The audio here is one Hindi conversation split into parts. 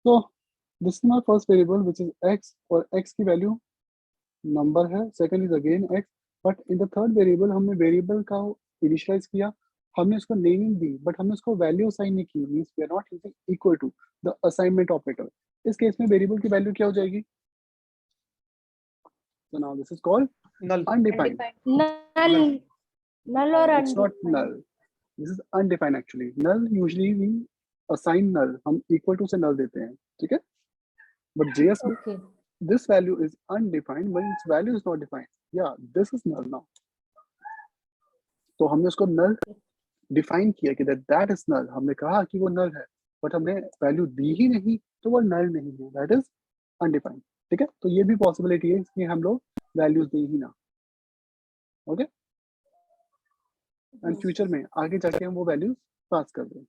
तो this is my first variable which is x, और x की वैल्यू नंबर है, second is again x, but in the third variable हमने वेरिएबल का इनिशियलाइज किया, हमने उसको नेमिंग दी, बट हमने उसको वैल्यू असाइन नहीं की, means we are not using equal to the assignment operator. इस केस में वेरिएबल की वैल्यू क्या हो जाएगी? So now this is called null. undefined. Null or It's not undefined. null. This is undefined actually. Null usually we assign null. हम equal to से null देते हैं, ठीक है? But JS में Okay. this value is undefined when its value is not defined. Yeah, this is null now. तो हमने उसको null define किया कि that is null. हमने कहा कि वो null है, but हमने value दी ही नहीं, तो वो null नहीं है. That is undefined. ठीक है? तो ये भी possibility है कि हम लोग values दें ही ना. Okay? एंड फ्यूचर में आगे जाके हम वो वैल्यूज पास कर दें।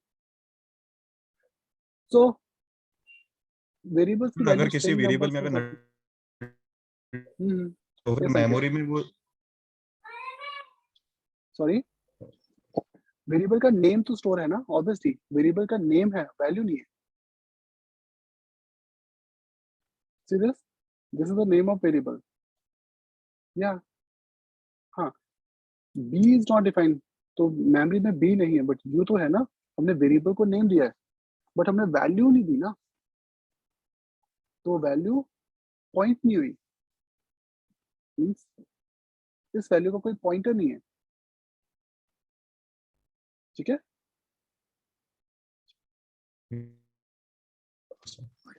सो वेरिएबल्स की अगर किसी वेरिएबल में अगर तो फिर मेमोरी में वो सॉरी वेरिएबल का नेम तो स्टोर है ना, ऑब्वियसली वेरिएबल का नेम है, वैल्यू नहीं है। See this is the name of variable. या हाँ, बी इज नॉट डिफाइंड, तो मेमोरी में बी नहीं है, बट यू तो है ना, हमने वेरिएबल को नेम दिया है, बट हमने वैल्यू नहीं दी ना, तो वैल्यू पॉइंट नहीं हुई, मींस इस वैल्यू का कोई पॉइंटर नहीं है। ठीक है,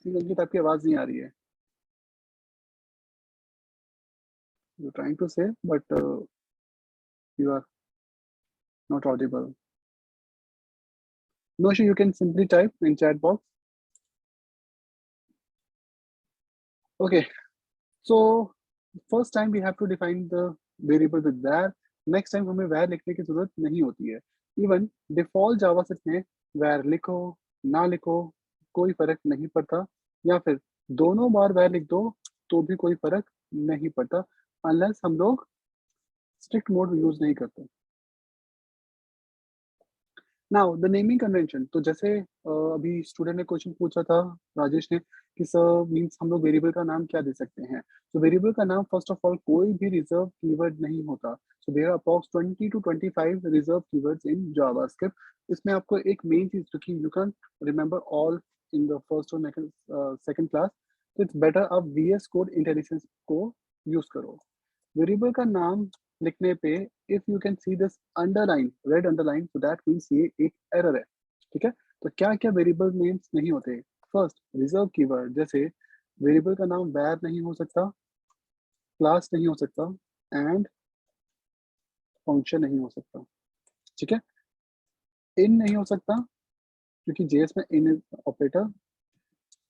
अंकित आपकी आवाज नहीं आ रही है। यू ट्राइंग टू से but you are not audible. No issue, you can simply type in chat box. Okay, so first time we have to define the variable with var. Next time हमें var लिखने की जरूरत नहीं होती है। Even default JavaScript में var लिखो ना लिखो कोई फर्क नहीं पड़ता, या फिर दोनों बार var लिख दो तो भी कोई फर्क नहीं पड़ता, unless हम लोग strict mode यूज नहीं करते। नाउ द नेमिंग कन्वेंशन, तो जैसे अभी स्टूडेंट ने क्वेश्चन पूछा था राजेश ने कि सर मींस हम लोग वेरिएबल का नाम क्या दे सकते हैं। तो वेरिएबल का नाम फर्स्ट ऑफ ऑल कोई भी रिजर्व कीवर्ड नहीं होता। So there are approx 20 to 25 reserve keywords in JavaScript. इसमें आपको एक मेन चीज जो कि you can remember all in the first और सेकंड क्लास, तो इट्स बेटर आप VS कोड इंटेलिजेंस को यूज करो। वेरिएबल का नाम लिखने पे if you can see this underline, red underline, तो दैट मींस ये एक एरर है। ठीक है, तो क्या क्या वेरिएबल नेम्स नहीं होते? फर्स्ट रिजर्व कीवर्ड, जैसे वेरिएबल का नाम var नहीं हो सकता, क्लास नहीं हो सकता, एंड फंक्शन नहीं हो सकता। ठीक है, इन नहीं हो सकता क्योंकि जेएस में इन ऑपरेटर,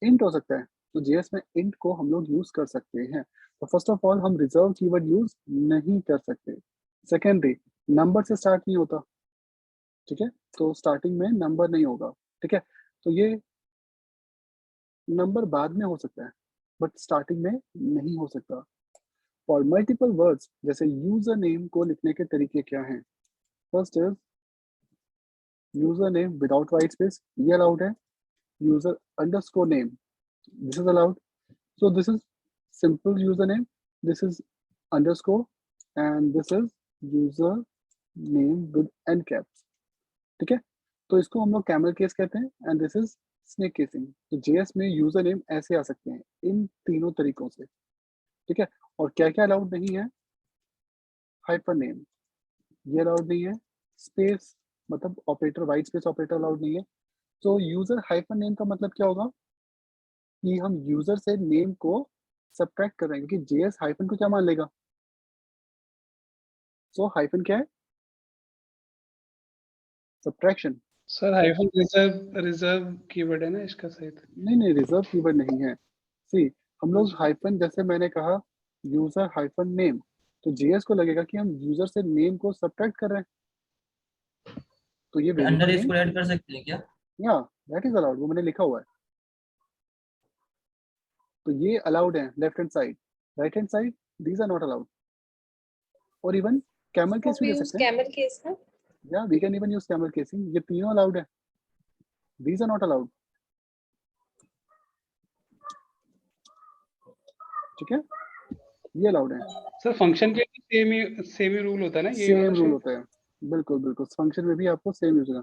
इंट हो सकता है, तो जेएस में इंट को हम लोग यूज कर सकते हैं। तो फर्स्ट ऑफ ऑल हम रिजर्व कीवर्ड यूज नहीं कर सकते। सेकेंडरी, नंबर से स्टार्ट नहीं होता। ठीक है, तो स्टार्टिंग में नंबर नहीं होगा। ठीक है, तो ये नंबर बाद में हो सकता है बट स्टार्टिंग में नहीं हो सकता। और मल्टीपल वर्ड्स, जैसे यूजर नेम को लिखने के तरीके क्या हैं? First is user name without white space, ये अलाउड है। User underscore name, this is allowed. So this is simple username, this is underscore, and this is user name with end caps. ठीक है, तो इसको हम लोग कैमल केस कहते हैं, and this is snake casing. तो जेएस में यूजर नेम ऐसे आ सकते हैं इन तीनों तरीकों से। ठीक है, और क्या क्या अलाउड नहीं है? हाइपर नेम, ये अलाउड नहीं है। स्पेस मतलब operator, white space operator allowed नहीं है। तो यूजर हाइपर नेम का मतलब क्या होगा कि हम यूजर से नेम को सब्ट्रैक्ट कर रहे हैं, क्योंकि जेएस हाइफन को क्या मान लेगा? सो हाइफन क्या है? Subtraction. Sir hyphen reserve keyword है ना इसका सहित? नहीं, रिजर्व कीवर्ड नहीं है। सी, हम लोग हाइफन, जैसे मैंने कहा यूजर हाइफन नेम, तो जेएस को लगेगा कि हम यूजर से नेम को सब्ट्रैक्ट कर रहे हैं, तो ये अंडर वेरिएबल इसको ऐड कर सकते हैं क्या? या दैट इज अलाउड, वो मैंने लिखा हुआ है। तो ये अलाउड है left hand side, right hand side these are not allowed. और इवन कैमल केस भी ले सकते हैं। कैमल केस ना? या we can even use camel casing, ये तीनों अलाउड है, दीज आर नॉट अलाउड। ठीक है, ये अलाउड है। सर फंक्शन के सेम ही रूल होता है ना, ये वाला सेम रूल शायद? होता है, बिल्कुल बिल्कुल, फंक्शन में भी आपको सेम यूज होगा,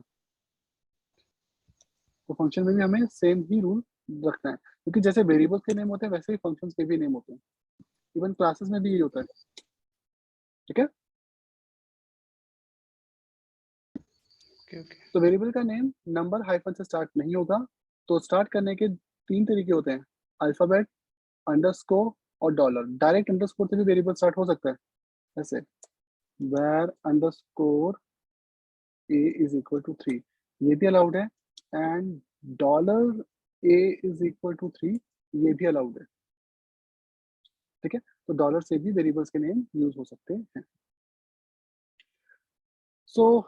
तो फंक्शन में भी हमें सेम ही रूल रखना है, क्योंकि जैसे वेरिएबल्स के नेम होते हैं वैसे ही फंक्शंस के भी नेम होते हैं, इवन क्लासेस में भी यही होता है, ठीक है। ओके। तो वेरिएबल का नेम नंबर हाइफन से स्टार्ट नहीं होगा, तो स्टार्ट करने के 3 तरीके होते हैं, अल्फाबेट, अंडरस्कोर और डॉलर। डायरेक्ट अंडरस्कोर से भी वेरिएबल स्टार्ट हो सकता है, ऐसे where underscore a is equal to 3, ये भी अलाउड है, and dollar a is equal to 3 ये भी अलाउड है, ठीक है। तो डॉलर से भी वेरिएबल्स के नेम यूज हो सकते हैं। So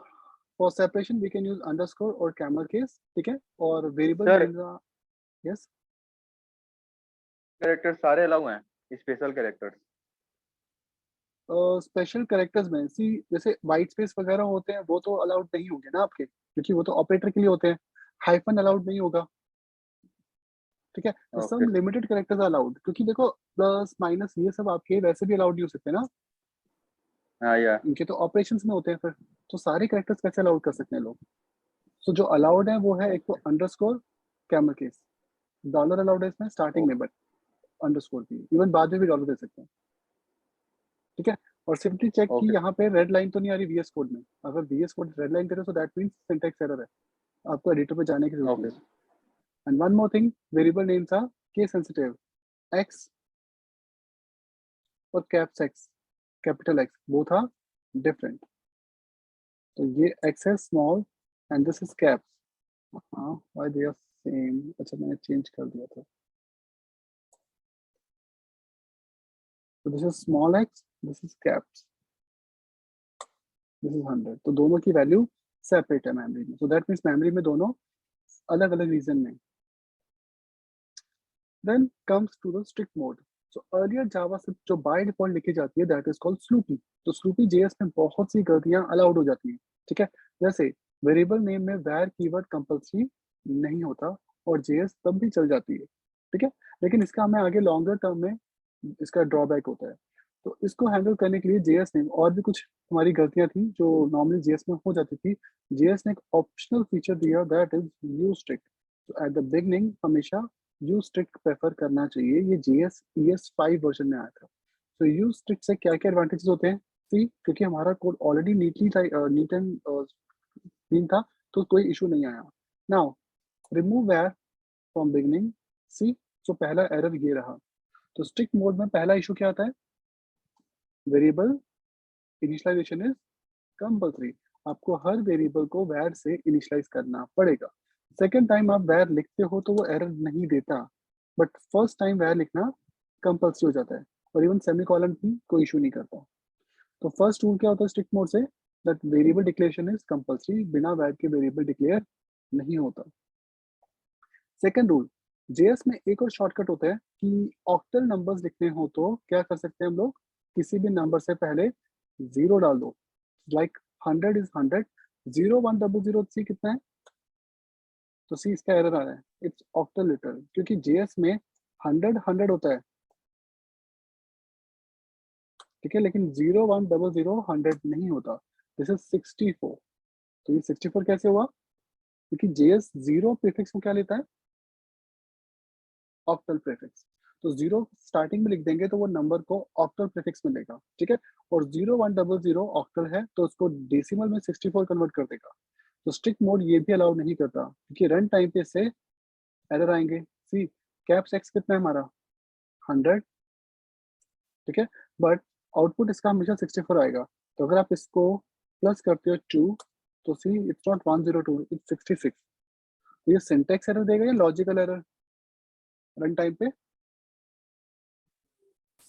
for separation we can use underscore और कैमल केस, ठीक है। और variable Sir. Name, yes, character सारे अलाउ हैं, स्पेशल कैरेक्टर्स? स्पेशल कैरेक्टर्स में सी जैसे वाइट स्पेस वगैरह होते हैं वो तो अलाउड नहीं होंगे ना आपके, क्योंकि वो तो ऑपरेटर के लिए होते हैं, हाइफन अलाउड नहीं होगा, ठीक है। तो Okay. सम लिमिटेड कैरेक्टर्स अलाउड, क्योंकि देखो प्लस माइनस ये सब आपके वैसे भी अलाउड नहीं हो सकते ना, हाँ या इनके तो ऑपरेशंस में होते हैं फिर, तो सारे कैरेक्टर्स कैसे अलाउड कर सकते हैं लोग। सो जो अलाउड है वो है एक तो underscore, camel case, dollar allowed है इसमें स्टार्टिंग में, बट अंडरस्कोर भी, इवन बाद में भी डॉलर दे सकते हैं, ठीक है। और सिंपली चेक कि Okay. यहाँ पे रेड लाइन तो नहीं आ रही वीएस कोड में, अगर वीएस कोड रेड लाइन करे तो दैट मींस सिंटैक्स एरर है, आपको एडिटर पे जाने की जरूरत Okay. नहीं है। And one more thing, variable names are case sensitive, x और caps x, capital x both are different, तो ये एक्स है small and this is caps, हाँ व्हाई दे आर सेम, अच्छा मैंने चेंज कर दिया था, तो this is small x, this is caps, this is 100, तो दोनों की वैल्यू सेपरेट है मेमोरी में, सो दैट मींस मेमोरी में दोनों अलग अलग रीजन में। Then comes to the strict mode, so earlier Java से जो बाय डिफॉल्ट लिखी जाती है दैट इज कॉल्ड स्लूपी, तो स्लूपी जेएस में बहुत सी गलतियां अलाउड हो जाती हैं, ठीक है। जैसे वेरिएबल नेम में वैर कीवर्ड कंपल्सरी नहीं होता और जेएस तब भी चल जाती है, ठीक है, लेकिन इसका हमें आगे लॉन्गर टर्म में इसका ड्रॉबैक होता है, तो इसको हैंडल करने के लिए जेएस ने और भी कुछ हमारी गलतियां थी जो नॉर्मली जेएस में हो जाती थी, जेएस ने एक ऑप्शनल फीचर दिया दैट इज यूज स्ट्रिक्ट, तो एट द बिगनिंग हमेशा यूज स्ट्रिक्ट प्रेफर करना चाहिए, ये जेएस ES5 वर्जन में आया था। तो यूज स्ट्रिक्ट से क्या क्या एडवांटेजेस होते हैं, सी क्योंकि हमारा code already neat and clean था, तो कोई इशू नहीं आया। नाउ रिमूव वैर फ्रॉम बिगनिंग, सी सो पहला एरर ये रहा, तो स्ट्रिक्ट मोड में पहला इशू क्या आता है, वेरिएबल इनिशियलाइजेशन इज कंपल्सरी, आपको हर वेरिएबल को वैर से इनिशियलाइज करना पड़ेगा। सेकेंड टाइम आप वैर लिखते हो तो वो एरर नहीं देता, बट फर्स्ट टाइम वैर लिखना कंपल्सरी हो जाता है, और इवन सेमीकोलन भी कोई इशू नहीं करता। तो फर्स्ट रूल क्या होता है स्ट्रिक्ट मोड से, that variable declaration is compulsory, बिना वैर के वेरिएबल डिक्लेयर नहीं होता। सेकेंड रूल, जेएस में एक और शॉर्टकट होता है कि ऑक्टल नंबर्स लिखने हो तो क्या कर सकते हैं हम लोग, किसी भी नंबर से पहले 0 डाल दो, लाइक 100 इज 100, 0100 सी कितना है, तो सी इसका एरर आ रहा है, इट्स ऑक्टल लिटर, क्योंकि जेएस में 100 होता है, ठीक है, लेकिन 0100 100 नहीं होता, दिस इज 64, तो ये 64 कैसे हुआ, क्योंकि जेएस 0 प्रीफिक्स को क्या लेता है, ऑक्टल प्रीफिक्स, तो 0 स्टार्टिंग में लिख देंगे तो वो नंबर को ऑक्टल प्रीफिक्स मिलेगा, ठीक है, और 0100 ऑक्टल है तो उसको डेसिमल में 64 कन्वर्ट कर देगा, तो स्ट्रिक्ट मोड ये भी अलाउ नहीं करता, क्योंकि रन टाइम पे से एरर आएंगे। सी कैप्स एक्स कितना है हमारा 100, ठीक है, बट आउटपुट इसका हमेशा 64 आएगा, तो अगर आप इसको प्लस करते हो 2 तो सी इट्स नॉट 102 इट्स 66, तो ये सिंटैक्स एरर देगा या लॉजिकल एरर रन टाइम पे,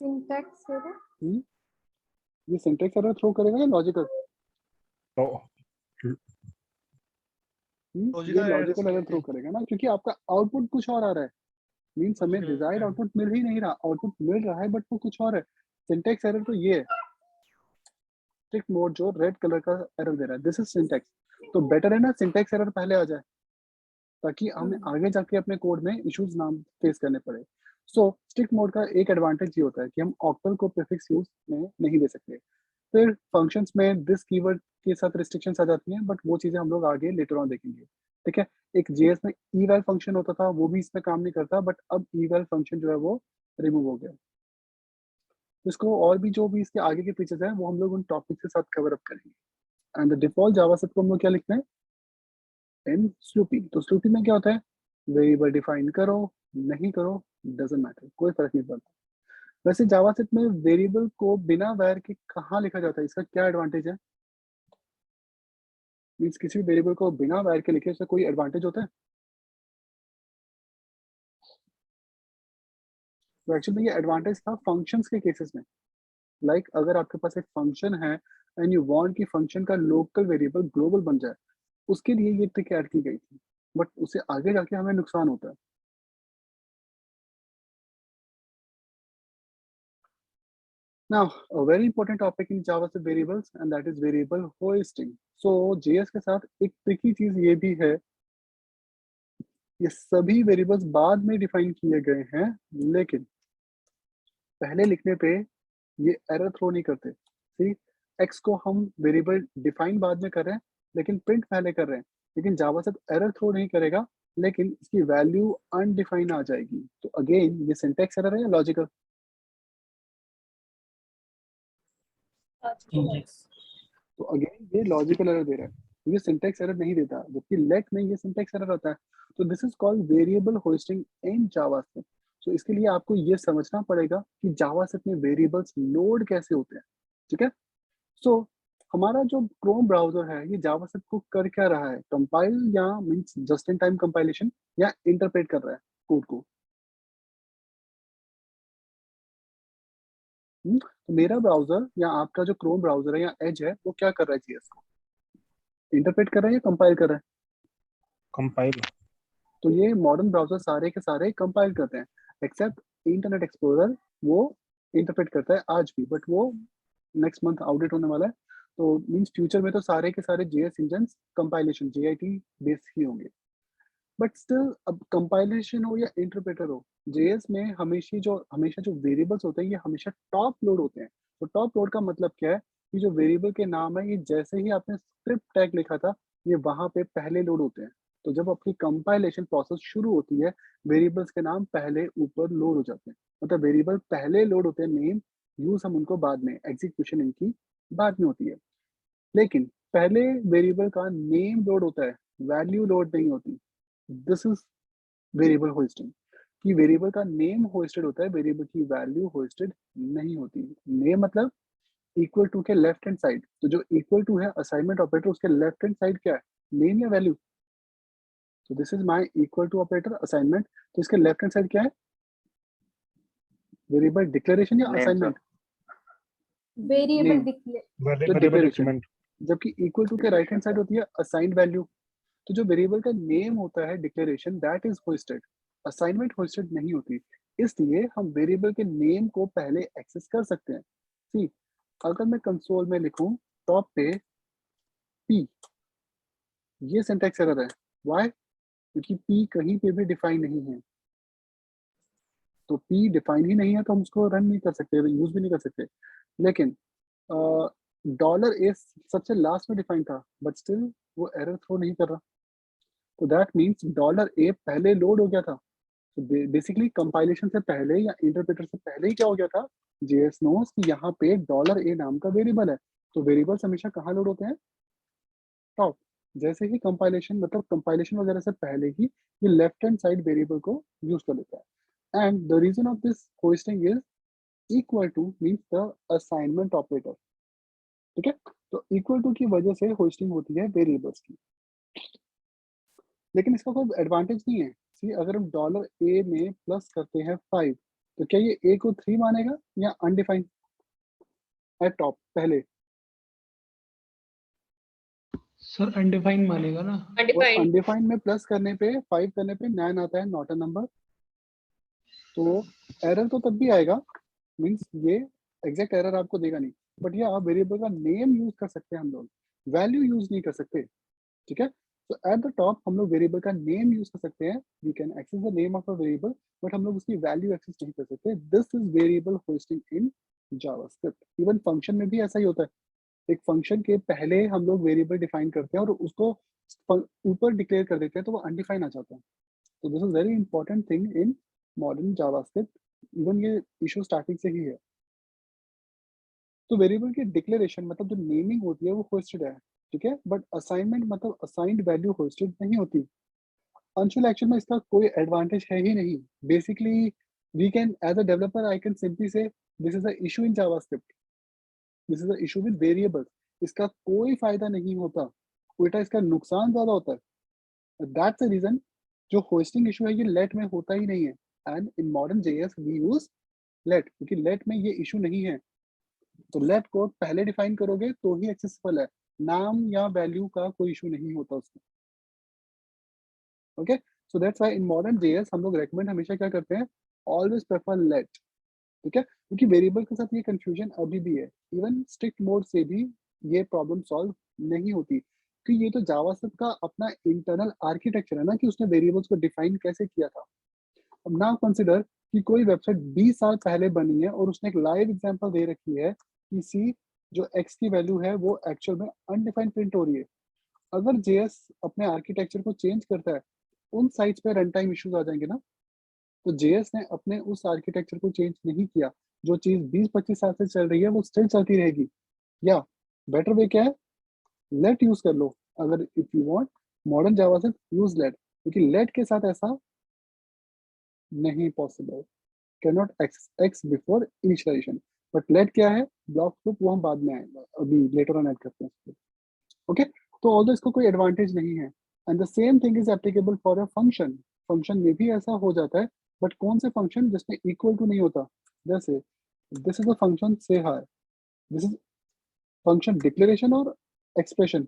सिंटैक्स एरर, ये सिंटैक्स एरर थ्रो करेगा या लॉजिकल, ये लॉजिकल एरर थ्रो करेगा ना, क्योंकि आपका आउटपुट कुछ और आ रहा है, मींस हमें डिजायर्ड आउटपुट मिल ही नहीं रहा, आउटपुट मिल रहा है बट वो कुछ और है, सिंटैक्स एरर तो ये है, स्ट्रिक्ट मोड जो रेड कलर का एरर दे रहा है, दिस इज सिंटैक्स, तो बेटर है ना सिंटैक्स एरर पहले आ जाए, ताकि हमें आगे जाके अपने कोड में इश्यूज ना फेस करने पड़े। सो स्ट्रिक्ट मोड का एक एडवांटेज ये होता है कि हम ऑक्टल को प्रीफिक्स यूज में नहीं दे सकते। फिर फंक्शंस में दिस कीवर्ड के साथ रिस्ट्रिक्शंस आ जाती हैं, बट वो चीजें हम लोग आगे लेटर ऑन देखेंगे। ठीक है, एक जेएस में eval फंक्शन होता था, वो भी इसमें काम नहीं करता, बट अब eval फंक्शन जो है वो रिमूव हो गया। इसको और भी जो भी इसके आगे के फीचर्स हैं वो हम लोग उन टॉपिक के साथ कवर अप करेंगे। एंड द डिफॉल्ट जावास्क्रिप्ट को हम लोग क्या लिखना है, इन स्लूपी। तो स्लूपी में क्या होता है, वेरिएबल डिफाइन करो नहीं करो डजंट मैटर, कोई फर्क नहीं पड़ता। वैसे जावास्क्रिप्ट में वेरिएबल को बिना वैर के कहाँ लिखा जाता है, इसका क्या एडवांटेज है? मींस किसी भी वेरिएबल को बिना वैर के लिखे उससे कोई एडवांटेज होता है? तो एक्चुअली ये एडवांटेज था फंक्शंस के केसेस में। लाइक अगर आपके पास एक फंक्शन है एंड यू वांट कि फंक्शन का लोकल वेरिएबल ग्लोबल बन जाए, उसके लिए ये ट्रिक ऐड की गई थी, बट उससे आगे जाके हमें नुकसान होता है। Now, a very important topic in JavaScript variables and that is variable hoisting. So JS के साथ एक ट्रिकी चीज ये भी है, ये सभी वेरिएबल्स बाद में डिफाइन किए गए हैं, लेकिन पहले लिखने पे ये एरर थ्रो नहीं करते। सी, एक्स को हम वेरिएबल डिफाइन बाद में कर रहे हैं लेकिन प्रिंट पहले कर रहे हैं, लेकिन जावास्क्रिप्ट एरर थ्रो नहीं करेगा, लेकिन इसकी वैल्यू अनडिफाइन आ जाएगी। तो अगेन ये सिंटैक्स एरर है या लॉजिकल? तो अगेन ये लॉजिकल एरर दे रहा है, ये सिंटैक्स एरर नहीं देता, जबकि लेट में ये सिंटैक्स एरर होता है। तो this is called variable hoisting in JavaScript. So इसके लिए आपको ये समझना पड़ेगा कि जावास्क्रिप्ट में वेरिएबल्स लोड कैसे होते हैं। ठीक है, सो हमारा जो क्रोम ब्राउजर है ये जावास्क्रिप्ट को कर क्या रहा है, कंपाइल या means just in time compilation, या इंटरप्रेट कर रहा है कोड को। तो मेरा ब्राउजर या आपका जो क्रोम ब्राउजर है या एज है वो क्या कर रहा है, जीएस को इंटरप्रेट कर रहा है या कंपाइल कर रहा है? कंपाइल। तो ये मॉडर्न ब्राउजर सारे के सारे कंपाइल करते हैं, एक्सेप्ट इंटरनेट एक्सप्लोरर, वो इंटरप्रेट करता है आज भी, बट वो नेक्स्ट मंथ आउटडेट होने वाला है। तो मींस फ्यूचर में तो सारे के सारे JS engine compilation JIT based ही होंगे। बट स्टिल अब कंपाइलेशन हो या इंटरप्रेटर हो, जेएस में हमेशा जो वेरिएबल्स होते हैं ये हमेशा टॉप लोड होते हैं। तो टॉप लोड का मतलब क्या है कि जो वेरिएबल के नाम है ये जैसे ही आपने स्क्रिप्ट टैग लिखा था ये वहां पे पहले लोड होते हैं। तो जब आपकी कंपाइलेशन प्रोसेस शुरू होती है वेरिएबल्स के नाम पहले ऊपर लोड हो जाते हैं, मतलब वेरिएबल पहले लोड होते हैं, नेम यूज हम उनको बाद में, एग्जीक्यूशन इनकी बाद में होती है। लेकिन पहले वेरिएबल का नेम लोड होता है, वैल्यू लोड नहीं होती। दिस इज वेरिएबल होस्टिंग, कि वेरिएबल का नेम होस्टेड होता है, वेरिएबल की वैल्यू होस्टेड नहीं होती। नेम मतलब इक्वल टू के लेफ्ट हैंड साइड, तो जो इक्वल टू है असाइनमेंट ऑपरेटर उसके लेफ्ट हैंड साइड क्या है, नेम या वैल्यू। तो this is my equal to operator assignment, तो इसके लेफ्ट हैंड साइड क्या है, वेरिएबल डिक्लेरेशन या Name, assignment? Variable Name. Declare तो वेरिएबल डिक्लेरेशन, डिक्रीमेंट। जबकि इक्वल टू के राइट हैंड साइड होती है असाइंड वैल्यू। तो जो वेरिएबल का नेम होता है declaration, that is hosted, assignment hosted नहीं होती। इसलिए हम वेरिएबल के नेम को पहले एक्सेस कर सकते हैं। सी, अगर मैं कंसोल में लिखूं टॉप पे पी, ये सिंटैक्स एरर है। व्हाई? क्योंकि पी कहीं पे भी डिफाइन नहीं है। तो पी डिफाइन ही नहीं है तो हम उसको रन नहीं कर सकते, यूज भी नहीं कर सकते। लेकिन डॉलर ए सबसे लास्ट में डिफाइन था, बट स्टिल वो एरर थ्रो नहीं कर रहा। तो दैट मीन्स डॉलर ए पहले लोड हो गया था। तो बेसिकली कंपाइलेशन से पहले या इंटरप्रेटर से पहले ही क्या हो गया था, जेएस नोस कि यहाँ पे डॉलर ए नाम का वेरिएबल है। तो वेरिएबल्स हमेशा कहाँ लोड होते हैं, टॉप। जैसे ही कंपाइलेशन, मतलब कंपाइलेशन वगैरह से पहले ही ये लेफ्ट हैंड साइड वेरिएबल को यूज कर लेता है। And the reason of this hoisting is equal to means the assignment operator. ठीक है, तो इक्वल टू की वजह से होस्टिंग होती है वेरिएबल्स की। लेकिन इसका कोई एडवांटेज नहीं है। सी, अगर हम डॉलर ए में प्लस करते हैं 5, तो क्या ये ए को 3 मानेगा या अनडिफाइंड एट टॉप पहले? सर अनडिफाइंड मानेगा ना। और अनडिफाइंड में प्लस करने पे 5 करने पे 9 आता है, नॉट अ नंबर। तो एरर तो तब भी आएगा, मींस ये एग्जैक्ट एरर आपको देगा नहीं, बट ये आप वेरिएबल का नेम यूज कर सकते हैं हम लोग, वैल्यू यूज नहीं कर सकते। ठीक है, So at the top हम लोग वेरिएबल का नेम यूज कर सकते हैं, we can access the name of a variable, but हम लोग उसकी वैल्यू एक्सेस नहीं कर सकते. This is variable hosting in JavaScript. Even function में भी ऐसा ही होता है. एक फंक्शन के पहले हम लोग वेरिएबल डिफाइन करते हैं और उसको ऊपर डिक्लेयर कर देते हैं तो वो अनडिफाइन आ जाता है. So this is very important thing in modern JavaScript. Even ये इशू स्टार्टिंग से ही है. तो वेरिएबल की डिक्लेरेशन मतलब जो नेमिंग होती है वो होस्टेड है, ठीक है, बट असाइनमेंट मतलब असाइंड वैल्यू होस्टेड नहीं होती. अंशुल एक्चुअल में इसका कोई एडवांटेज है ही नहीं. Basically we can as a developer I can simply say this is a issue in JavaScript, this is a issue with variables. इसका कोई फायदा नहीं होता, उल्टा इसका नुकसान ज्यादा होता है. दैट्स द रीजन जो होस्टिंग इशू है ये लेट में होता ही नहीं है. And in modern JS we use let, क्योंकि लेट में ये इशू नहीं है. तो लेट कोड पहले डिफाइन करोगे तो ही एक्सेसिबल है, नाम या वैल्यू का कोई इशू नहीं होता उसमें. Okay, so that's why in modern JS हम लोग रेकमेंड हमेशा क्या करते हैं, ऑलवेज प्रेफर लेट. ठीक है, क्योंकि वेरिएबल के साथ ये कंफ्यूजन अभी भी है. इवन स्ट्रिक्ट मोड से भी ये प्रॉब्लम सॉल्व नहीं होती, क्योंकि ये तो जावास्क्रिप्ट का अपना इंटरनल आर्किटेक्चर है ना कि उसने वेरिएबल्स को डिफाइन कैसे किया था. अब नाउ कंसिडर कि कोई वेबसाइट 20 साल पहले बनी है और उसने एक लाइव एग्जांपल दे रखी है कि सी जो x की वैल्यू है वो एक्चुअल में अनडिफाइंड प्रिंट हो रही है. अगर जेएस अपने आर्किटेक्चर को चेंज करता है उन साइट्स पे रन टाइम इश्यूज आ जाएंगे ना. तो जेएस ने अपने उस आर्किटेक्चर को चेंज नहीं किया, जो चीज 20-25 साल से चल रही है वो स्टिल चलती रहेगी. या बेटर वे क्या है, लेट यूज कर लो. अगर if you want modern Java से यूज लेट, क्योंकि लेट के साथ ऐसा नहीं possible, can not x before initialization. But let क्या है, ब्लॉक लूप, वो हम बाद में आएंगे, अभी लेटर ऑन ऐड करते हैं. ओके, तो ऑल्दो इसको कोई एडवांटेज नहीं है. And the same thing is applicable for a function. Function में भी ऐसा हो जाता है, बट कौन से फंक्शन जिसमें इक्वल टू नहीं होता. जैसे दिस इज अ फंक्शन से हाय, दिस इज फंक्शन डिक्लेरेशन और एक्सप्रेशन.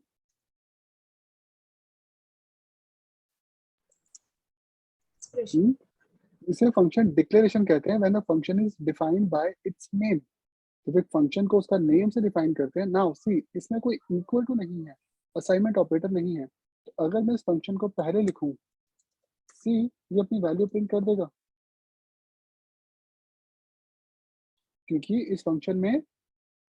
इसे फंक्शन डिक्लेरेशन कहते हैं when a function is defined by it's name. तो एक फंक्शन को उसका नेम से डिफाइन करते हैं. नाउ सी इसमें कोई इक्वल टू नहीं है, असाइनमेंट ऑपरेटर नहीं है. तो अगर मैं इस फंक्शन को पहले लिखूं, सी ये अपनी वैल्यू प्रिंट कर देगा, क्योंकि इस फंक्शन में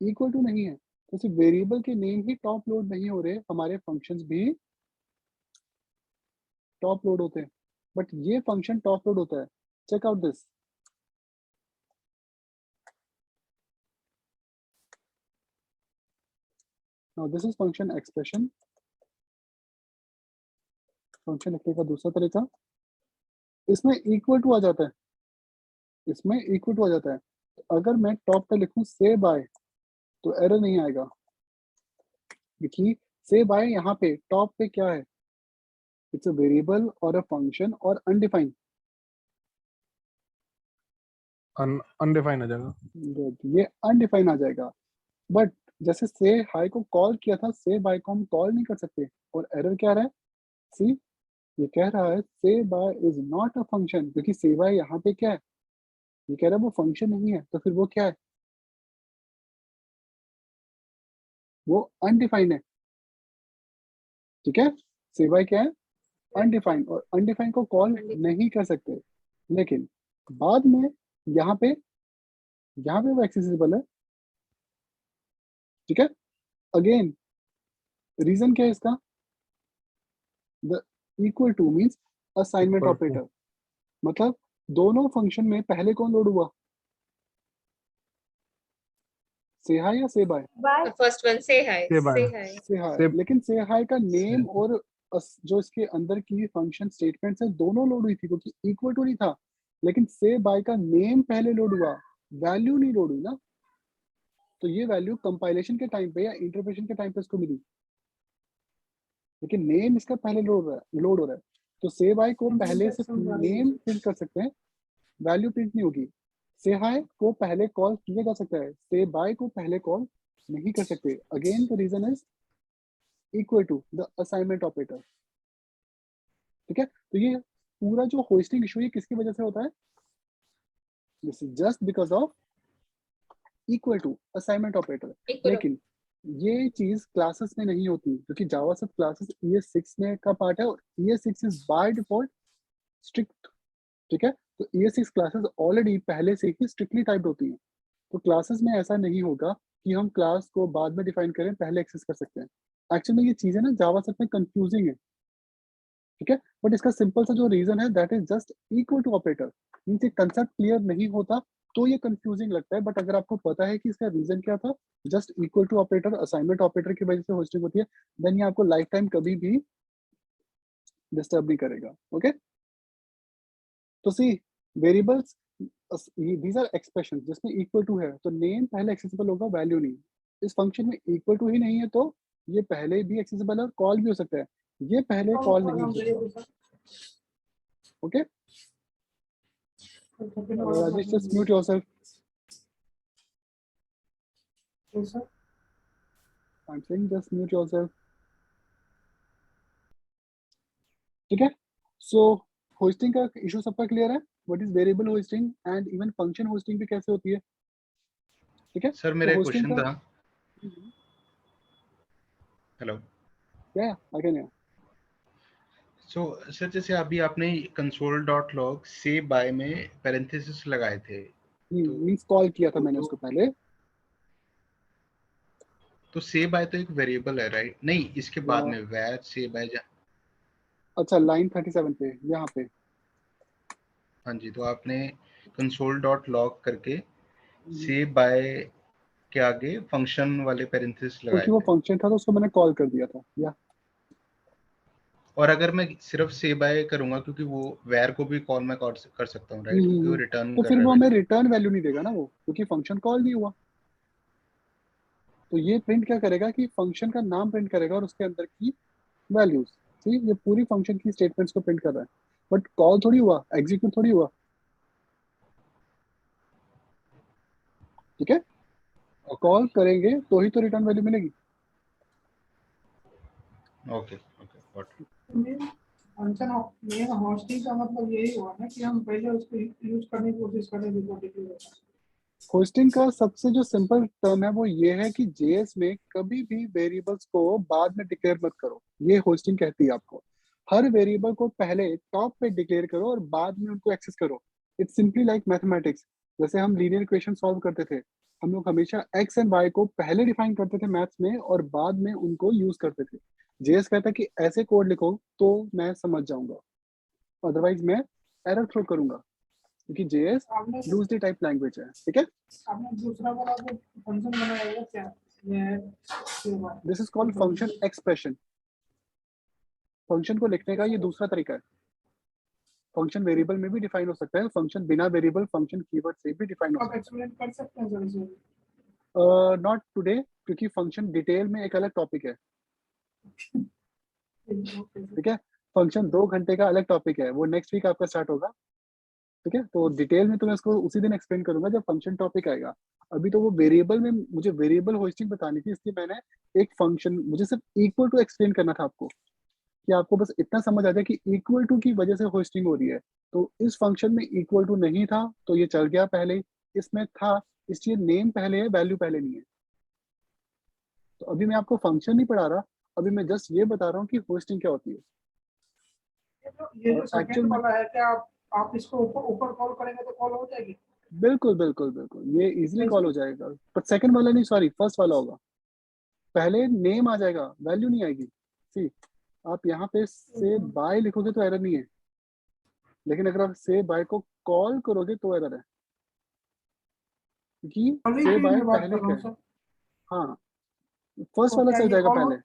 इक्वल टू नहीं है. तो सिर्फ वेरिएबल के नेम ही टॉप लोड नहीं हो रहे, हमारे फंक्शंस भी टॉप लोड होते हैं. बट ये फंक्शन टॉप लोड होता है. Check out this. Now this is function expression. Function लिखने का दूसरा तरीका, इसमें इक्वल टू आ जाता है, इसमें इक्वल टू आ जाता है. तो अगर मैं टॉप पे लिखूं से बाय तो एरर नहीं आएगा, क्योंकि से बाय यहाँ पे टॉप पे क्या है, इट्स अ वेरिएबल और अ फंक्शन और अनडिफाइंड. अनडिफाइंड आ जाएगा. ये अनडिफाइंड आ जाएगा. बट जैसे से हाई को कॉल किया था, से बाय को हम कॉल नहीं कर सकते. और एरर क्या रहा है, सी ये कह रहा है say bye is not a function, क्योंकि से बाय यहाँ पे क्या है, ये कह रहा है वो फंक्शन नहीं है. तो फिर वो क्या है, वो अनडिफाइंड है. ठीक है, से बाय क्या है, अनडिफाइंड, और अनडिफाइंड को कॉल नहीं कर सकते. लेकिन बाद में यहाँ पे वो एक्सेसिबल है. ठीक है, अगेन रीजन क्या है इसका, the equal to means assignment Equal to. Operator. मतलब दोनों फंक्शन में पहले कौन लोड हुआ, से हाई या से बाय. By फर्स्ट वन से हाय Say hi. से हाई. से- लेकिन से हाई का नेम और जो इसके अंदर की फंक्शन स्टेटमेंट्स है दोनों लोड हुई थी, क्योंकि इक्वल टू नहीं था. लेकिन से बाय का नेम पहले लोड हुआ, वैल्यू नहीं लोड हुई ना. तो ये वैल्यू कंपाइलेशन के टाइम पे या इंटरप्रेशन के टाइम पे इसको मिली, लेकिन नेम इसका पहले लोड हो रहा है. तो से बाय को पहले से नेम प्रिंट कर सकते हैं, वैल्यू प्रिंट नहीं होगी. से हाई को पहले कॉल किया जा सकता है, से बाय को पहले कॉल नहीं कर सकते. Again the reason is equal to the assignment operator. ठीक है, तो ये पूरा जो होस्टिंग इशू है किसकी वजह से होता है, this is just because of equal to assignment operator. Equal लेकिन ये चीज क्लासेस में नहीं होती, क्योंकि जावास्क्रिप्ट क्लासेस ES6 में का पार्ट है और ES6 is by default strict. ठीक है, तो ES6 क्लासेस ऑलरेडी पहले से ही स्ट्रिक्टली टाइप्ड होती हैं, तो क्लासेस में ऐसा नहीं होगा कि हम क्लास को बाद में डिफाइन करें, पहले एक्सेस कर सकते हैं। एक्चुअली में ये चीजें ना जावास्क्रिप्ट में कंफ्यूजिंग है। ठीक है, बट इसका सिंपल सा जो रीजन है that is just equal to operator, means ये कंसेप्ट क्लियर नहीं होता तो ये कंफ्यूजिंग लगता है, बट अगर आपको पता है कि इसका रीजन क्या था, just equal to operator, assignment operator की वजह से होस्टिंग होती है, देन ये आपको लाइफ टाइम कभी भी डिस्टर्ब नहीं करेगा। ओके, तो सी वेरिएबल्स दीज आर एक्सप्रेशन जिसमें इक्वल टू है तो नेम पहले एक्सेसिबल होगा, वैल्यू नहीं। इस फंक्शन में इक्वल टू ही नहीं है तो ये पहले भी एक्सेसिबल है और कॉल भी हो सकता है, ये पहले कॉल नहीं होगा। Okay, Rajesh, just mute yourself. I'm saying just mute yourself. ठीक है, so होस्टिंग का इशू सबका क्लियर है, what is variable hosting and even function hosting भी कैसे होती है। ठीक है, सर मेरा तो एक hosting क्वेश्चन का- था। हेलो। क्या आई कैन सो सर जैसे अभी आपने console.log से बाय में पैरेंथेसिस लगाए थे, तो मींस कॉल किया था मैंने तो- उसको पहले। तो से बाय तो एक वेरिएबल है राइट? नहीं, इसके बाद में वैर से बाय अच्छा, लाइन 37 पे यहाँ पे हाँ जी, तो आपने console.log करके से बाय के आगे फंक्शन वाले पैरेंथेसिस लगाए क्योंकि वो थे। फंक्शन था तो उसको मैंने कॉल कर दिया था या और अगर मैं सिर्फ से बाय करूंगा, क्योंकि वो वैर को भी कॉल मैं कर सकता हूँ राइट, क्योंकि वो रिटर्न तो कर फिर रहा वो है हमें वैल्यू। रिटर्न वैल्यू नहीं देगा ना वो, क्योंकि फंक्शन कॉल नहीं हुआ। तो ये प्रिंट क्या करेगा कि फंक्शन का नाम प्रिंट करेगा और उसके अंदर की वैल्यूज। ठीक, ये पूरी फंक्शन की स्टेटमेंट्स को प्रिंट कर रहा है, बट कॉल थोड़ी हुआ, एग्जीक्यूट थोड़ी हुआ। ठीक है, कॉल करेंगे तो ही तो रिटर्न वैल्यू मिलेगी। Okay okay got. Function main hosting का मतलब यही हुआ ना कि हम पहले उसको यूज करने की कोशिश करें बिफोर डिक्लेरेशन। होस्टिंग का सबसे जो सिंपल टर्म है वो ये है कि जेएस में कभी भी वेरिएबल्स को बाद में डिक्लेयर मत करो, ये होस्टिंग कहती है आपको। हर वेरिएबल को पहले टॉप पे डिक्लेयर करो और बाद में उनको एक्सेस करो। इट्स सिंपली लाइक मैथमेटिक्स, जैसे हम लीनियर इक्वेशन सॉल्व करते थे, हम लोग हमेशा एक्स एंड वाई को पहले डिफाइन करते थे मैथ्स में और बाद में उनको यूज करते थे। जेएस कहता है कि ऐसे कोड लिखो तो मैं समझ जाऊंगा, अदरवाइज मैं एरर थ्रो करूंगा, क्योंकि जेएस आपने लूजली टाइप लैंग्वेज है। ठीक है, आपने दूसरा वाला जो फंक्शन बनाया है क्या ये this is called function expression. Function को लिखने का ये दूसरा तरीका है। फंक्शन वेरिएबल में भी डिफाइन हो सकता है, फंक्शन बिना वेरिएबल फंक्शन कीवर्ड से भी डिफाइन हो आप सकता है। एक्सप्लेन कर सकते हैं सर इसे? नॉट टुडे, क्योंकि फंक्शन डिटेल में एक अलग टॉपिक है। ठीक है, फंक्शन 2 घंटे का अलग टॉपिक है, वो नेक्स्ट वीक आपका स्टार्ट होगा। ठीक है, तो डिटेल में तो मैं इसको उसी दिन एक्सप्लेन करूंगा जब फंक्शन टॉपिक आएगा। अभी तो वो वेरिएबल में मुझे वेरिएबल होस्टिंग बतानी थी, इसलिए मैंने एक फंक्शन, मुझे सिर्फ इक्वल टू एक्सप्लेन करना था आपको, कि आपको बस इतना समझ आ जाए कि इक्वल टू की वजह से होस्टिंग हो रही है। तो इस फंक्शन में इक्वल टू नहीं था तो ये चल गया पहले ही, इसमें था इसलिए नेम पहले है, वैल्यू पहले नहीं है। तो अभी मैं आपको फंक्शन नहीं पढ़ा रहा, अभी मैं जस्ट ये बता रहा हूँ कि होस्टिंग क्या होती है। ये जो और सेकंड actual में- वाला है क्या आप इसको ऊपर ऊपर कॉल करेंगे तो कॉल हो जाएगी? बिल्कुल बिल्कुल बिल्कुल, ये इजीली कैसे? कॉल हो जाएगा, पर सेकंड वाला नहीं, सॉरी फर्स्ट वाला होगा। पहले नेम आ जाएगा, वैल्यू नहीं आएगी। सी, आप यहाँ पे से बाय लिखोगे तो एरर नहीं है, लेकिन अगर आप से बाय को कॉल करोगे तो एरर है, क्योंकि से बाय बात पहले कर रहा क्या हूँ है। सर। हाँ, फर्स्ट तो वाला क्या चल ये जाएगा कॉल पहले।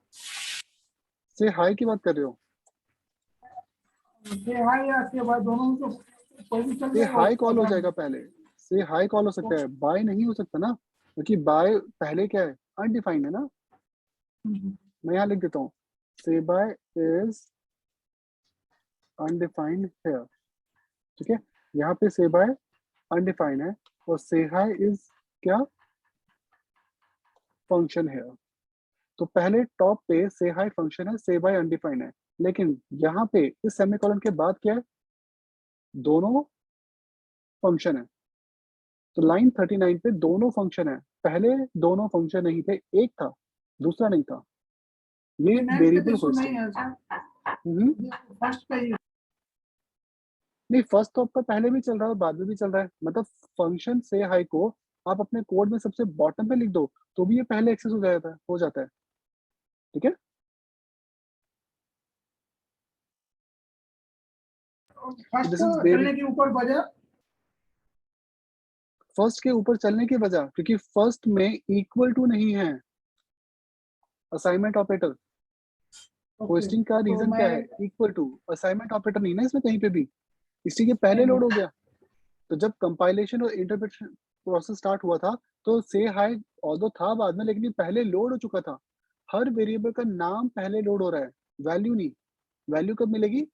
से हाई की बात कर रहे हो? से हाई या से बाय दोनों में तो कोई भी चल से जाएगा? हाई कॉल हो जाएगा पहले, से हाई कॉल हो सकता है, बाय नहीं हो सकता ना, क्योंकि बाय पहले क्या है, अनडिफाइंड है ना। मैं यहाँ लिख देता हूँ, से बाय इज अनडिफाइंड हियर। ठीक है, यहाँ पे से बाय अनडिफाइंड है और से हाई इज क्या, फंक्शन है। तो पहले टॉप पे से हाई फंक्शन है, से बाय अनडिफाइंड है, लेकिन यहाँ पे इस सेमीकोलन के बाद क्या है, दोनों फंक्शन है। तो लाइन 39 पे दोनों फंक्शन है, पहले दोनों फंक्शन नहीं थे, एक था, दूसरा नहीं था, ये नेक्स्ट वेरिएबल इशू नहीं होस्टिंग। है फर्स्ट पे ही नहीं, फर्स्ट तो आपका पहले भी चल रहा है और बाद में भी चल रहा है। मतलब फंक्शन से हाई को आप अपने कोड में सबसे बॉटम पे लिख दो तो भी ये पहले एक्सेस हो जाता है। ठीक है, फर्स्ट दिस इज चलने के ऊपर बजा फर्स्ट के ऊपर चलने की वजह, क्योंकि फर्स्ट में इक्वल टू नहीं है असाइनमेंट ऑपरेटर। होस्टिंग का तो रीजन क्या है? इक्वल टू, असाइनमेंट ऑपरेटर नहीं ना इसमें कहीं पे भी, इसलिए ये पहले लोड हो गया। तो जब कंपाइलेशन और इंटरप्रिटेशन प्रोसेस स्टार्ट हुआ था तो से हाई ऑल्दो था बाद में, लेकिन ये पहले लोड हो चुका था। हर वेरिएबल का नाम पहले लोड हो रहा है, वैल्यू नहीं। वैल्यू कब मिलेगी?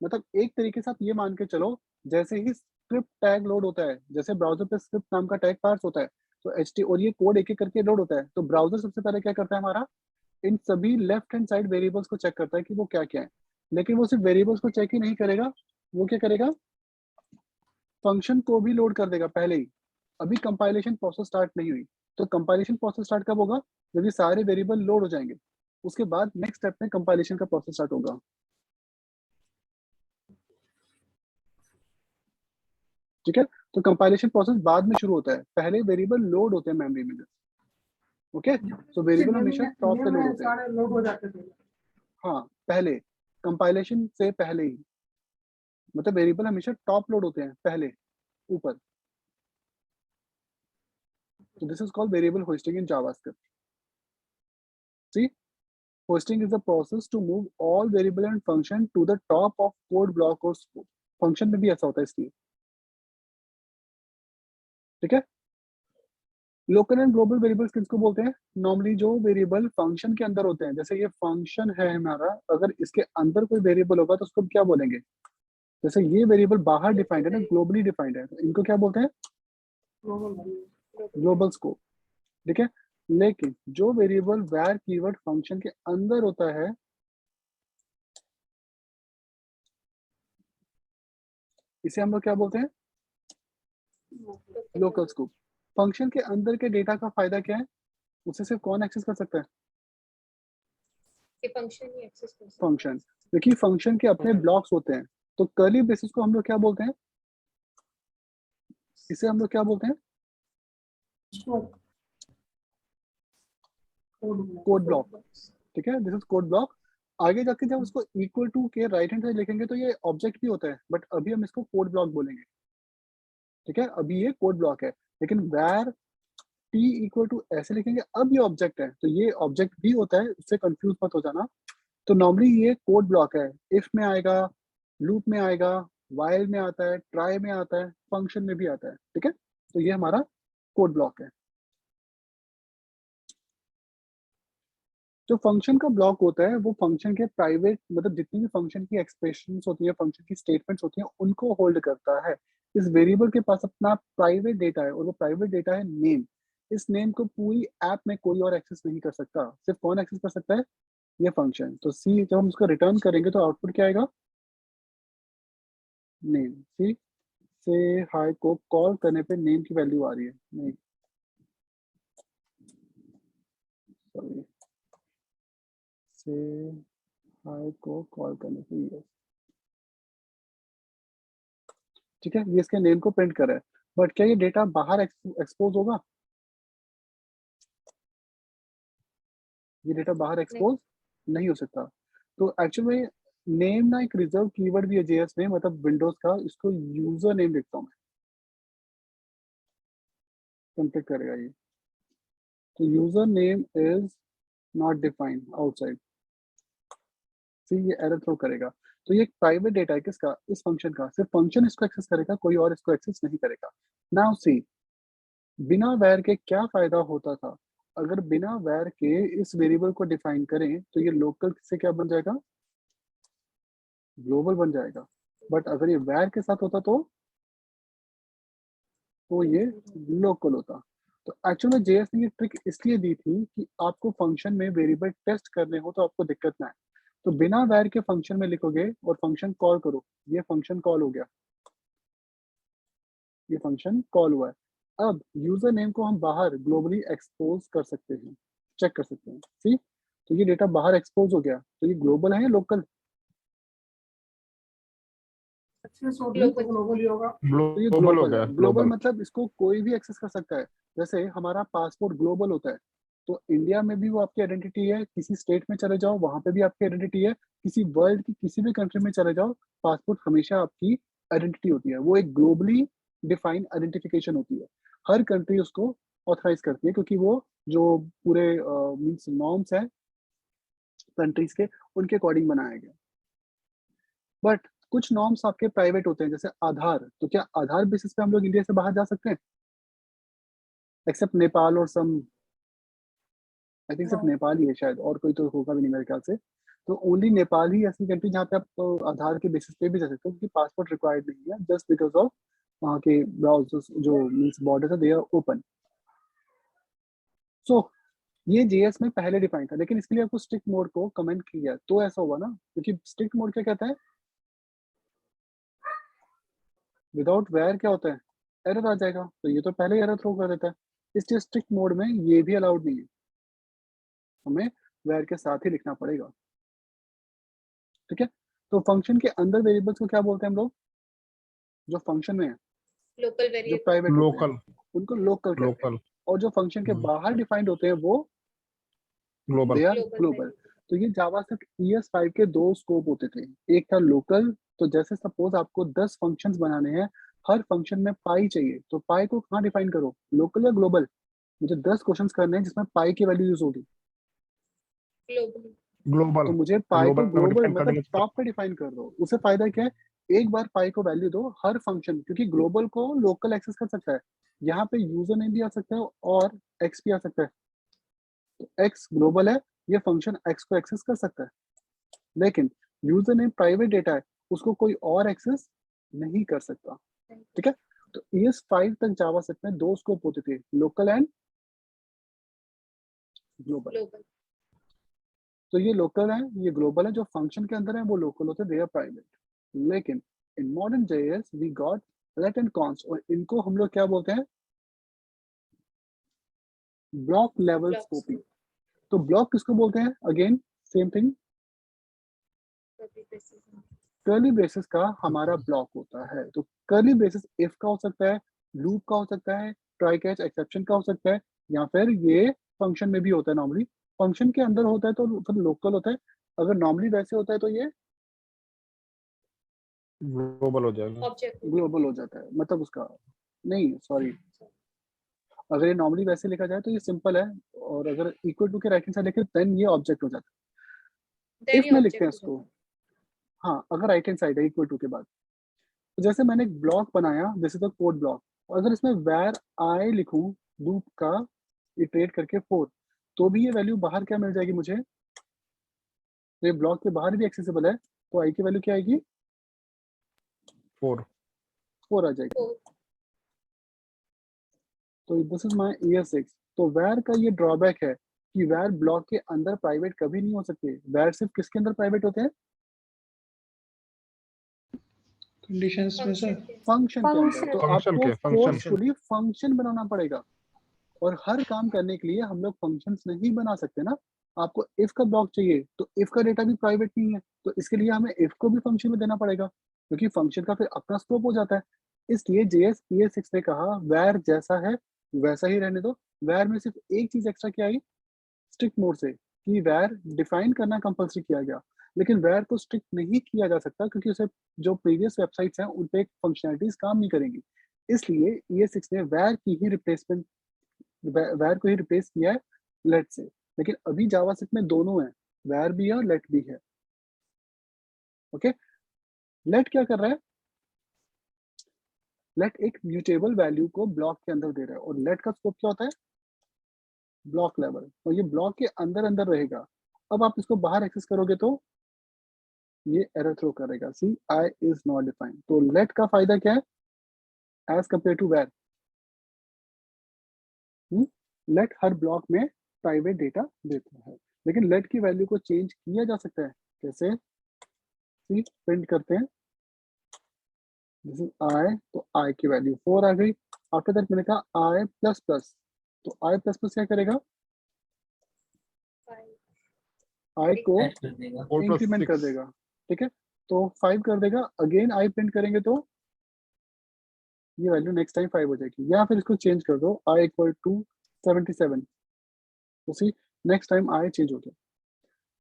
मतलब एक तरीके से आप ये मान के चलो, जैसे ही स्क्रिप्ट टैग लोड होता है, जैसे ब्राउजर पे स्क्रिप्ट नाम का टैग पार्स होता है, तो एचटी और ये कोड एक एक करके लोड होता है, तो ब्राउजर सबसे पहले क्या करता है हमारा, इन सभी लेफ्ट हैंड साइड वेरिएबल्स को चेक करता है कि वो क्या क्या है। लेकिन वो सिर्फ वेरिएबल्स को चेक ही नहीं करेगा, वो क्या करेगा, फंक्शन को भी लोड कर देगा पहले ही। अभी कंपाइलेशन प्रोसेस स्टार्ट नहीं हुई, तो कंपाइलेशन प्रोसेस स्टार्ट कब होगा? जब ये सारे वेरिएबल लोड हो जाएंगे, उसके बाद नेक्स्ट स्टेप में कंपाइलेशन का प्रोसेस स्टार्ट होगा। ठीक है, तो कंपाइलेशन प्रोसेस बाद में शुरू होता है, पहले वेरिएबल लोड होते हैं मेमोरी में। ओके, तो वेरिएबल हमेशा टॉप पे लोड होते हैं। सारे लोड हो जाते थे हाँ, पहले कंपाइलेशन से पहले ही, मतलब वेरिएबल हमेशा टॉप लोड होते हैं पहले, ऊपर। तो this is called variable hoisting in JavaScript. See, hosting is the process to move all variable and function to the top of code block or scope. Function में भी ऐसा होता है इसलिए। ठीक है, लोकल एंड ग्लोबल वेरिएबल्स किसको बोलते हैं? नॉर्मली जो वेरिएबल फंक्शन के अंदर होते हैं, जैसे ये फंक्शन है हमारा, अगर इसके अंदर कोई वेरिएबल होगा तो उसको क्या बोलेंगे? जैसे ये वेरिएबल बाहर डिफाइंड है ना, ग्लोबली डिफाइंड है, तो इनको क्या बोलते हैं? Global scope. ठीक है, लेकिन जो वेरिएबल वैर कीवर्ड फंक्शन के अंदर होता है, इसे हम लोग क्या बोलते हैं? Local scope. फंक्शन के अंदर के डेटा का फायदा क्या है? उसे सिर्फ कौन एक्सेस कर सकता है? फंक्शन ही एक्सेस कर सकता है। फंक्शन, क्योंकि फंक्शन के अपने ब्लॉक्स होते हैं। तो कर्ली ब्रेसेस को हम लोग क्या बोलते हैं? इसे हम लोग क्या बोलते हैं? Code block. ठीक है, दिस इज कोड ब्लॉक। आगे जाके जब उसको इक्वल टू के राइट हैंड साइड लिखेंगे तो ये ऑब्जेक्ट भी होता है, बट अभी हम इसको कोड ब्लॉक बोलेंगे। ठीक है, अभी ये कोड ब्लॉक है, लेकिन वैर टी इक्वल टू ऐसे लिखेंगे अब ये ऑब्जेक्ट है, तो ये ऑब्जेक्ट भी होता है, उससे कंफ्यूज मत हो जाना। तो नॉर्मली ये कोड ब्लॉक है, इफ में आएगा, लूप में आएगा, वाइल में आता है, ट्राई में आता है, फंक्शन में भी आता है। ठीक है, तो ये हमारा कोड ब्लॉक है। जो फंक्शन का ब्लॉक होता है वो फंक्शन के प्राइवेट, मतलब जितनी भी फंक्शन की एक्सप्रेशंस होती है, फंक्शन की स्टेटमेंट्स होती हैं, उनको होल्ड करता है। इस वेरिएबल के पास अपना प्राइवेट डेटा है, और वो प्राइवेट डेटा है नेम। इस नेम को पूरी ऐप में कोई और एक्सेस नहीं कर सकता, सिर्फ कौन एक्सेस कर सकता है? ये फंक्शन। तो सी, जब हम उसको रिटर्न करेंगे तो आउटपुट क्या आएगा? नेम। सी से हाई को कॉल करने पे नेम की वैल्यू आ रही है, नहीं सॉरी, से हाई को कॉल करने पे यस। ठीक है, ये इसके नेम को प्रिंट कर रहा है, बट क्या ये डेटा बाहर एक्सपोज होगा? ये डेटा बाहर एक्सपोज नहीं हो सकता। तो एक्चुअली में नेम ना एक रिजर्व कीवर्ड भी है जेएस में, मतलब विंडोज का, इसको यूजर नेम लिखता हूँ मैं, कंप्लीट करेगा ये। तो user name is not defined outside, फिर ये एरर थ्रो करेगा। तो ये एक प्राइवेट डेटा है किसका? इस फंक्शन का, सिर्फ फंक्शन इसको एक्सेस करेगा, कोई और इसको एक्सेस नहीं करेगा। नाउ सी, बिना वैर के क्या फायदा होता था? अगर बिना वैर के इस वेरिएबल को डिफाइन करें तो ये लोकल से क्या बन जाएगा? ग्लोबल बन जाएगा। बट अगर ये वैर के साथ होता तो ये लोकल होता। तो एक्चुअल में जेएस ने ये ट्रिक इसलिए दी थी कि आपको फंक्शन में वेरिएबल टेस्ट करने हो तो आपको दिक्कत ना आए। तो बिना वैर के फंक्शन में लिखोगे और फंक्शन कॉल करो, ये फंक्शन कॉल हो गया, ये फंक्शन कॉल हुआ है। अब यूजर नेम को हम बाहर ग्लोबली एक्सपोज कर सकते हैं। चेक कर सकते हैं। सी, तो ये डेटा बाहर एक्सपोज हो गया, तो ये ग्लोबल है या लोकल? एक्सेस होगी तो Global. ग्लोबल ही होगा। तो ये ग्लोबल हो ग्लोबल गया, है। Global global. मतलब इसको कोई भी एक्सेस कर सकता है। जैसे हमारा पासपोर्ट ग्लोबल होता है, तो इंडिया में भी वो आपकी आइडेंटिटी है, किसी स्टेट में चले जाओ वहां पे भी आपकी आइडेंटिटी है, किसी वर्ल्ड की किसी भी कंट्री में चले जाओ, पासपोर्ट हमेशा आपकी आइडेंटिटी होती है। वो एक ग्लोबली डिफाइंड आइडेंटिफिकेशन होती है। हर कंट्री उसको ऑथराइज करती है, क्योंकि वो जो पूरे मीन्स नॉर्म्स है कंट्रीज के, उनके अकॉर्डिंग बनाया गया। बट कुछ नॉर्म्स आपके प्राइवेट होते हैं, जैसे आधार। तो क्या आधार बेसिस पे हम लोग इंडिया से बाहर जा सकते हैं? एक्सेप्ट नेपाल और सम, आई थिंक सिर्फ हाँ। नेपाल ही है शायद, और कोई तो होगा भी नहीं मेरे ख्याल से। तो ओनली नेपाल ही ऐसी कंट्री जहाँ पे आप आधार के बेसिस पे भी जा सकते हो, क्योंकि पासपोर्ट रिक्वायर्ड नहीं है, जस्ट बिकॉज ऑफ वहाँ के ब्राउजर्स जो मीन्स बॉर्डर है, दे आर ओपन। सो ये जेएस में पहले डिफाइन था, लेकिन इसके लिए आपको स्ट्रिक्ट मोड को कमेंट किया, तो ऐसा हुआ ना, क्योंकि स्ट्रिक्ट मोड क्या कहता है? विदाउट वेयर क्या होता है? एरर आ जाएगा। तो ये तो पहले एरर थ्रो कर देता है, इसलिए स्ट्रिक्ट मोड में ये भी अलाउड नहीं है, हमें वेयर के साथ ही लिखना पड़ेगा। ठीक है, तो फंक्शन के अंदर वेरिएबल्स को क्या बोलते हैं हम लोग? जो फंक्शन में है, Local जो variable. प्राइवेट होते हैं, लोकल, उनको लोकल कहते हैं। लोकल, और जो फंक्शन के बाहर डिफाइंड होते हैं वो global. They are Global global. variable. तो ये जावा तक ES5 के दो स्कोप होते थे। एक था लोकल, तो जैसे सपोज आपको 10 फंक्शंस बनाने हैं, हर फंक्शन में पाई चाहिए, तो पाई को कहाँ डिफाइन करो, लोकल या ग्लोबल? मुझे 10 क्वेश्चंस करने हैं जिसमें पाई की वैल्यू यूज होगी, Global. ग्लोबल, तो मुझे पाई को ग्लोबल में ग्लोबल डिफाइन कर मतलब देंगे तो टॉप पे डिफाइन कर दो। उससे फायदा क्या है? एक बार पाई को वैल्यू दो हर फंक्शन, क्योंकि ग्लोबल को लोकल एक्सेस कर सकता है, यहाँ पे यूजर नेम भी आ सकता है और एक्स भी आ सकता है। तो एक्स ग्लोबल है, ये फंक्शन एक्स को एक्सेस कर सकता है, लेकिन यूजर नेम प्राइवेट डेटा है, उसको कोई और एक्सेस नहीं कर सकता। ठीक है, तो ES5 तक जावा में दो स्कोप होते थे, लोकल एंड ग्लोबल। Global. तो ये लोकल है, ये ग्लोबल है, जो फंक्शन के अंदर है वो लोकल होते हैं, दे आर प्राइवेट। लेकिन in modern JS we got let and const, और इनको हम लोग क्या बोलते हैं? Block level Blocks. स्कोपिंग। तो ब्लॉक किसको बोलते हैं? Again same thing, Curly braces. Curly braces का हमारा ब्लॉक होता है। तो कर्ली ब्रेसेस इफ का हो सकता है, लूप का हो सकता है, ट्राई कैच एक्सेप्शन का हो सकता है, या फिर ये फंक्शन में भी होता है। नॉर्मली फंक्शन के अंदर होता है तो फिर लोकल होता है, अगर नॉर्मली वैसे होता है तो ये ग्लोबल हो जाएगा। Object. ग्लोबल हो जाता है। मतलब उसका नहीं, सॉरी, अगर ये नॉर्मली वैसे लिखा जाए तो ये सिंपल है, और अगर इक्वल टू के राइट हैंड साइड लिखे देन ये ऑब्जेक्ट हो जाता है। Then इफ ये में लिखते हैं object हो इसको, जाता हाँ, अगर राइट हैंड साइड है इक्वल टू के बाद, तो जैसे मैंने एक ब्लॉक बनाया, this is the code block, और अगर इसमें वैर आई लिखूं लूप का इटरेट करके 4, तो भी ये वैल्यू बाहर क्या मिल जाएगी मुझे? तो ये ब्लॉक के बाहर भी एक्सेसिबल है, तो आई की वैल्यू क्या आएगी? 4। 4 आ जाएगी। है. तो दिस इज माय ES6। तो वैर का ये ड्रॉबैक है कि वैर ब्लॉक के अंदर प्राइवेट कभी नहीं हो सकते। वैर सिर्फ किसके अंदर प्राइवेट होते हैं? कंडीशंस में सर। Function के. फंक्शन के अंदर। Function. तो फंक्शन आपको के, फंक्शन फोर्सफुली फंक्शन बनाना पड़ेगा, और हर काम करने के लिए हम लोग फंक्शंस नहीं बना सकते ना। आपको इफ का ब्लॉक चाहिए, तो इफ का डेटा भी प्राइवेट नहीं है, तो इसके लिए हमें इफ को भी फंक्शन में देना पड़ेगा, क्योंकि फंक्शन का फिर अपना स्कोप हो जाता है। इसलिए JS ES6 ने कहा वैर जैसा है वैसा ही रहने दो। वैर में सिर्फ एक चीज एक्स्ट्रा क्या आई स्ट्रिक्ट मोड से, कि वैर डिफाइन करना कंपल्सरी किया गया, लेकिन वैर को स्ट्रिक्ट नहीं किया जा सकता, क्योंकि उसे जो प्रीवियस वेबसाइट्स हैं उन पे फंक्शनलिटीज काम नहीं करेंगी। इसलिए ES6 ने वैर की ही रिप्लेसमेंट, वैर को ही रिप्लेस किया है लेट से। लेकिन अभी जावास्क्रिप्ट में दोनों है, वैर भी है और लेट भी है। ओके, लेट क्या कर रहा है? लेट एक म्यूटेबल वैल्यू को ब्लॉक के अंदर दे रहा है, और लेट का स्कोप क्या होता है? ब्लॉक लेवल, और ये ब्लॉक के अंदर अंदर रहेगा। अब आप इसको बाहर एक्सेस करोगे तो ये एरर थ्रो करेगा, सी आई इज नॉट डिफाइंड। तो लेट का फायदा क्या है एज कंपेयर टू वैर? लेट हर ब्लॉक में प्राइवेट डेटा देता है, लेकिन लेट की वैल्यू को चेंज किया जा सकता है। कैसे? सी प्रिंट करते हैं, दिस इज आई, तो आई की वैल्यू 4 आ गई। आफ्टर दैट मैंने कहा आई प्लस प्लस, तो आई प्लस प्लस क्या करेगा? i को ऐड कर देगा 4 plus इंक्रीमेंट कर 6 देगा, ठीक है। तो 5 कर देगा, अगेन i प्रिंट करेंगे तो ये वैल्यू नेक्स्ट टाइम 5 हो जाएगी, या फिर इसको चेंज कर दो i इक्वल टू 77, तो सी नेक्स्ट टाइम i चेंज हो गया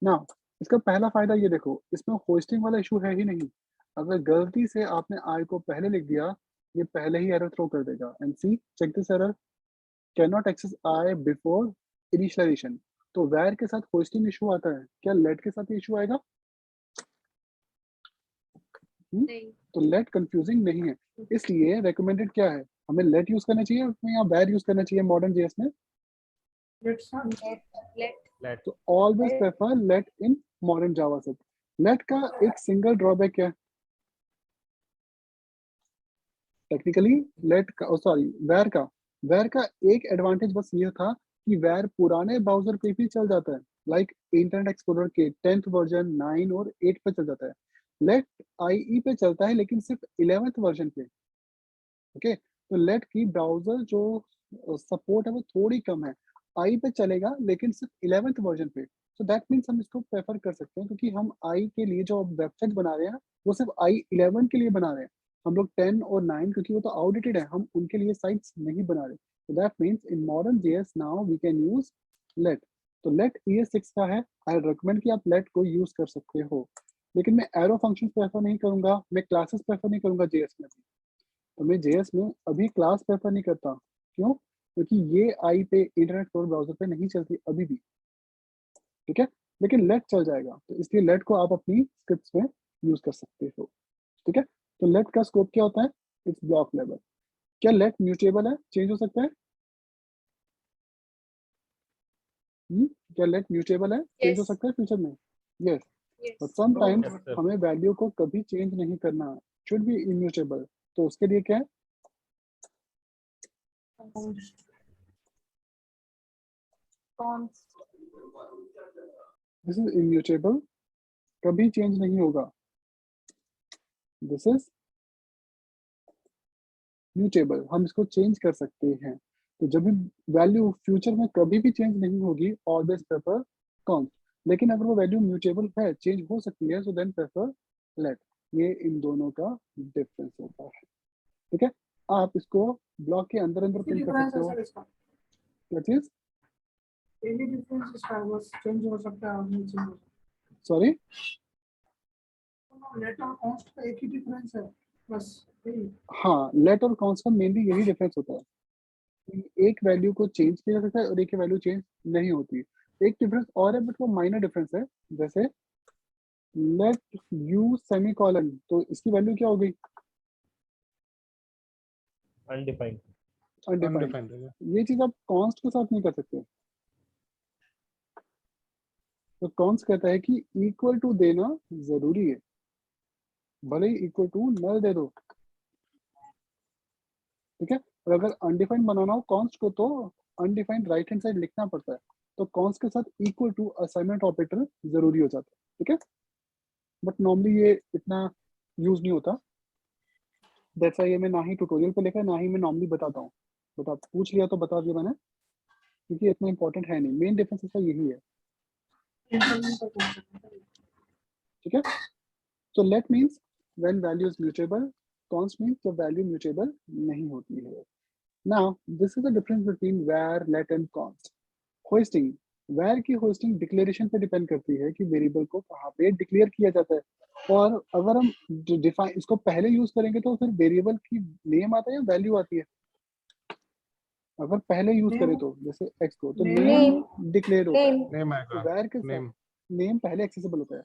ना। इसका पहला फायदा ये देखो, इसमें होस्टिंग वाला इशू है ही नहीं। अगर गलती से आपने i को पहले लिख दिया, ये पहले ही एरर थ्रो कर देगा। And see check this error, can not access i before initialization. तो वैर के साथ होस्टिंग इशू आता है, क्या लेट के साथ इशू आएगा? नहीं, तो लेट कंफ्यूजिंग नहीं है, इसलिए रेकमेंडेड क्या है, हमें लेट यूज करना चाहिए या वैर यूज करना चाहिए मॉडर्न जेएस में? लेट्स let तो always prefer let in modern JavaScript. Let का एक सिंगल ड्रॉबैक क्या है टेक्निकली, लेट का सॉरी वैर का एक एडवांटेज बस ये था कि वैर पुराने ब्राउजर पे भी चल जाता है, लाइक इंटरनेट एक्सप्लोरर के 10th वर्जन 9 और 8 पे चल जाता है। लेट IE पे चलता है लेकिन सिर्फ 11th वर्जन पे, ओके। तो लेट की ब्राउजर जो सपोर्ट है वो थोड़ी कम है, आई पे चलेगा लेकिन सिर्फ 11th वर्जन पे। सो दैट मीन्स हम इसको प्रेफर कर सकते हैं, क्योंकि हम आई के लिए जो वेबसाइट बना रहे हैं वो सिर्फ i11 के लिए बना रहे हैं। हम लोग 10 और 9 क्योंकि वो तो आउटडेटेड है, हम उनके लिए साइट्स नहीं बना रहे। तो that means in modern JS now we can use let. तो लेट ES6 का है, आई रिकमेंड कि आप लेट को यूज कर सकते हो, लेकिन मैं एरो फंक्शन प्रेफर नहीं करूंगा, मैं क्लासेस प्रेफर नहीं करूंगा जेएस में भी। तो मैं जेएस में अभी क्लास प्रेफर नहीं करता, क्यों? क्योंकि ये आई पे इंटरनेट एक्सप्लोरर ब्राउजर पे नहीं चलती अभी भी, ठीक है। लेकिन लेट चल जाएगा, तो इसलिए लेट को आप अपनी स्क्रिप्ट्स में यूज कर सकते हो, ठीक है। तो लेट का स्कोप क्या होता है? It's block level. क्या लेट म्यूटेबल है, चेंज हो सकता है? क्या लेट म्यूटेबल है, चेंज हो Yes. सकता है फ्यूचर में? Yes, yes, but sometimes Yes, sir. हमें वैल्यू को कभी चेंज नहीं करना, शुड बी इम्यूटेबल। तो उसके लिए क्या है? दिस इज इम्यूटेबल, कभी चेंज नहीं होगा। दिस इज म्यूटेबल, हम इसको चेंज कर सकते हैं। तो जब भी वैल्यू फ्यूचर में कभी भी चेंज नहीं होगी, ऑलवेज प्रेफर कॉन्स्ट। लेकिन अगर वो वैल्यू म्यूटेबल है, चेंज हो सकती है, सो देन प्रेफर लेट। ये इन दोनों का डिफरेंस होता है, ठीक है। आप इसको ब्लॉक के अंदर अंदर प्रिंट कर डिफरेंस सकते है हो। सर इसका, क्या चीज? यही डिफरेंस इसका, बस चेंज हो सकता है और नहीं चेंज हो सकता। सॉरी, लेट और कॉन्स्ट का एक ही डिफरेंस है, बस यही। हाँ, लेट और कॉन्स्ट का मेनली यही डिफरेंस होता है कि एक वैल्यू को चेंज किया जा सकता है और एक वैल्यू चेंज नहीं होती। एक डिफरेंस और है, बट वो माइनर डिफरेंस है। जैसे लेट यू सेमीकोलन, तो इसकी वैल्यू क्या हो गई? Undefined. अनडिफाइंड। Undefined है। ये चीज आप कॉन्स्ट के साथ नहीं कर सकते। तो कॉन्स्ट कहता है कि इक्वल टू देना जरूरी है, भले ही इक्वल टू नल दे दो, ठीक है। और अगर अनडिफाइंड बनाना हो कॉन्स्ट को, तो अनडिफाइंड राइट हैंड साइड लिखना पड़ता है। तो कॉन्स्ट के साथ इक्वल टू असाइनमेंट ऑपरेटर जरूरी हो जाता है, ठीक है। बट नॉर्मली ये इतना यूज नहीं होता, दैट्स व्हाई ये मैं ना ही ट्यूटोरियल पे लिखा है, ना ही मैं नॉर्मली बताता हूँ। बट आप पूछ लिया तो बता दिया मैंने, क्योंकि इतना इंपॉर्टेंट है नहीं। मेन डिफरेंस इसका यही है, इंटरनेट का कॉन्सेप्ट है। ठीक है। So let means when value is mutable, const means जब value mutable नहीं होती है। Now this is the difference between var, let and const. Hoisting, var की होस्टिंग डिक्लेरेशन पे डिपेंड करती है कि वेरिएबल को कहाँ पे डिक्लेयर किया जाता है। और अगर हम डिफाइन इसको पहले यूज करेंगे तो फिर वेरिएबल की नेम आता है या वैल्यू आती है? अगर पहले यूज करें तो जैसे x को, तो नेम डिक्लेयर होता है। Name तो आएगा। var के साथ Name. नेम पहले एक्सेसिबल होता है।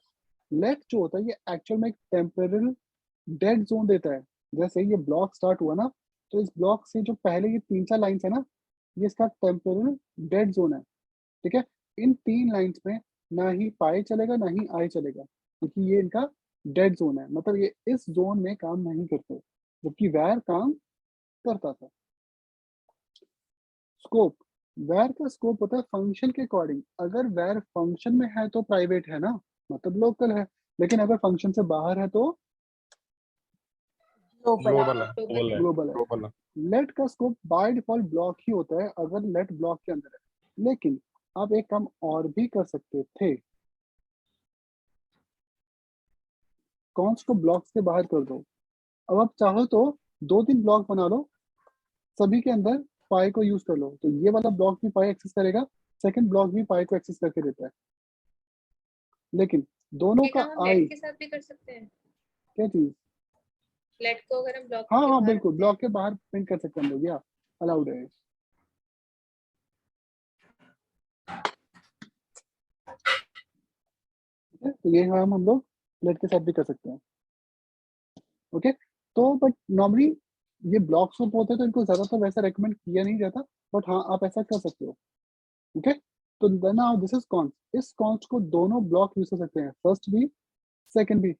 लेट जो होता है ये एक्चुअल में एक टेम्परल डेड जोन देता है। जैसे ये ब्लॉक स्टार्ट हुआ ना, तो इस ब्लॉक से जो पहले ये 3-4 लाइंस है ना, ये इसका टेम्परल डेड जोन है, ठीक है। इन 3 लाइंस में ना ही पाई चलेगा ना ही आई चलेगा, क्योंकि ये इनका डेड जोन है, मतलब ये इस जोन में काम नहीं करते, जबकि वैर काम करता था। स्कोप, वैर का स्कोप होता है फंक्शन के अकॉर्डिंग। अगर वैर फंक्शन में है तो प्राइवेट है ना, मतलब लोकल है, लेकिन अगर फंक्शन से बाहर है तो Global है। global ग्लोबल है। Global है। लेट का स्कोप बाय डिफॉल्ट ब्लॉक ही होता है अगर लेट ब्लॉक के अंदर है, लेकिन आप एक काम और भी कर सकते थे। कॉन्स को ब्लॉक्स के बाहर कर दो। अब आप चाहो तो 2-3 ब्लॉक बना लो, सभी के अंदर पाई को यूज कर लो, तो ये वाला ब्लॉक भी पाई एक्सेस करेगा, सेकंड ब्लॉक भी पाई को एक्सेस करके देता है। लेकिन दोनों ये का काम हम आई लेट के साथ भी कर सकते हैं। क्या चीज? लेट को अगर हम ब्लॉक हाँ के हाँ बाहर बिल्कुल, रखते ब्लॉक के बाहर प्रिंट कर सकते हैं हम लोग, या अलाउड है। ठीक है, तो ये काम हम लोग लेट के साथ भी कर सकते हैं। ओके, तो बट नॉर्मली ये ब्लॉक्स ग्रुप होते हैं तो इनको ज्यादातर वैसा रेकमेंड किया नहीं जाता, बट हाँ आप ऐसा कर सकते हो। ओके, तो नाउ दिस इज कॉन्स। इस कॉन्स को दोनों ब्लॉक यूज कर सकते हैं, फर्स्ट भी सेकंड भी।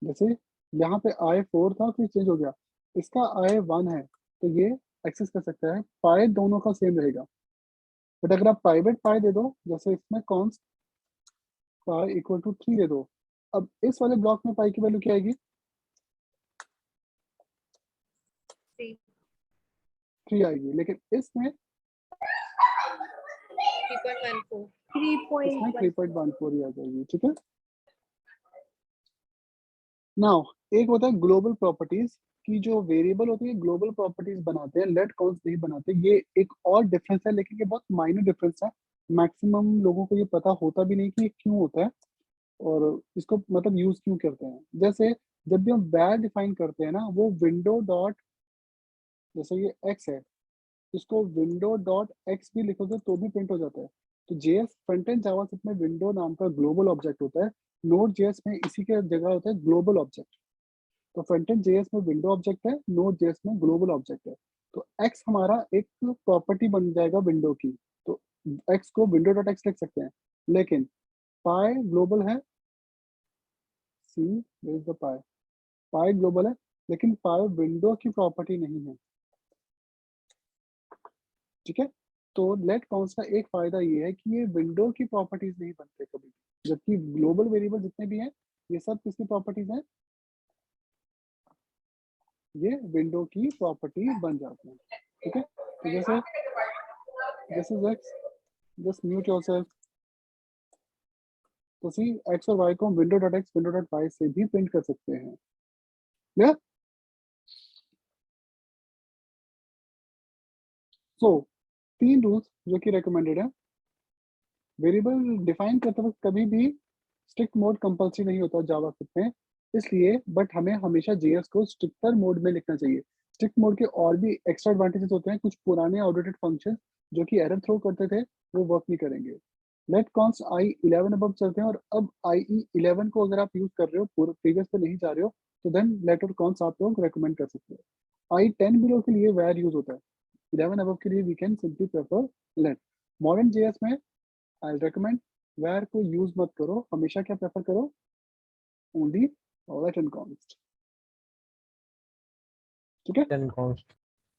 जैसे यहाँ पे I4 था फिर चेंज हो गया, इसका I1 है तो ये एक्सेस कर सकता है, पाई दोनों का सेम रहेगा। बट अगर आप प्राइवेट पाई दे दो, जैसे इसमें कॉन्स पाई इक्वल टू 3 दे दो, अब इस वाले ब्लॉक में पाई की वैल्यू क्या आएगी? 3 आएगी, लेकिन इसमें 3.14 इसमें 3.14 ही आ जाएगी। ठीक है, नाउ एक होता है ग्लोबल प्रॉपर्टीज की, जो वेरिएबल होती है ग्लोबल प्रॉपर्टीज बनाते हैं, लेट कॉन्स नहीं बनाते। ये एक और डिफरेंस है, लेकिन ये बहुत माइनर डिफरेंस है, मैक्सिमम लोगों को ये पता होता भी नहीं कि ये क्यों होता है और इसको मतलब यूज क्यों करते हैं। जैसे जब भी हम वैर डिफाइन करते हैं ना, वो विंडो डॉट, जैसे ये एक्स है, इसको विंडो डॉट एक्स भी लिखोगे तो भी प्रिंट हो जाता है। तो जेएस फ्रंट एंड जावास्क्रिप्ट में विंडो नाम का ग्लोबल ऑब्जेक्ट होता है, नोड जेएस में इसी के जगह होता है ग्लोबल ऑब्जेक्ट। तो फ्रंट एंड जेएस में विंडो ऑब्जेक्ट है, नोड जेएस में ग्लोबल ऑब्जेक्ट है। तो एक्स हमारा एक प्रॉपर्टी बन जाएगा विंडो की, तो एक्स को विंडो डॉट एक्स लिख सकते हैं। लेकिन पाई ग्लोबल है, see is the pi, pi global है लेकिन पाई विंडो की प्रॉपर्टी नहीं है। ठीक है, तो लेट कॉन्स का एक फायदा ये है कि ये विंडो की प्रॉपर्टीज नहीं बनते कभी, जबकि ग्लोबल वेरिएबल जितने भी हैं ये सब किसकी प्रॉपर्टीज हैं? ये विंडो की प्रॉपर्टी बन जाते हैं। ठीक है, तो जैसे this is x, just mute yourself. तो सी एक्स और वाई को हम window dot x window dot y से भी प्रिंट कर सकते हैं। क्लियर? सो 3 रूल्स जो कि रिकमेंडेड है। वेरिएबल डिफाइन करते वक्त कभी भी स्ट्रिक्ट मोड कंपल्सरी नहीं होता जावास्क्रिप्ट में, इसलिए बट हमें हमेशा जेएस को स्ट्रिक्टर मोड में लिखना चाहिए। स्ट्रिक्ट मोड के और भी एक्स्ट्रा एडवांटेजेस होते हैं, कुछ पुराने आउटडेटेड फंक्शन जो कि एरर थ्रो करते थे वो वर्क नहीं करेंगे। लेट कॉन्स I11 अब चलते हैं, और अब IE11 को अगर आप यूज कर रहे हो, पूरे प्रीवियस पे नहीं जा रहे हो, तो देन लेट और कॉन्स आप लोग रेकमेंड कर सकते हो। I10 बिलो के लिए वैर यूज होता है, 11 अबव के लिए we can simply prefer let. Modern JS में आई रेकमेंड where को यूज मत करो, हमेशा क्या प्रेफर करो? Only let and const. ठीक है, then const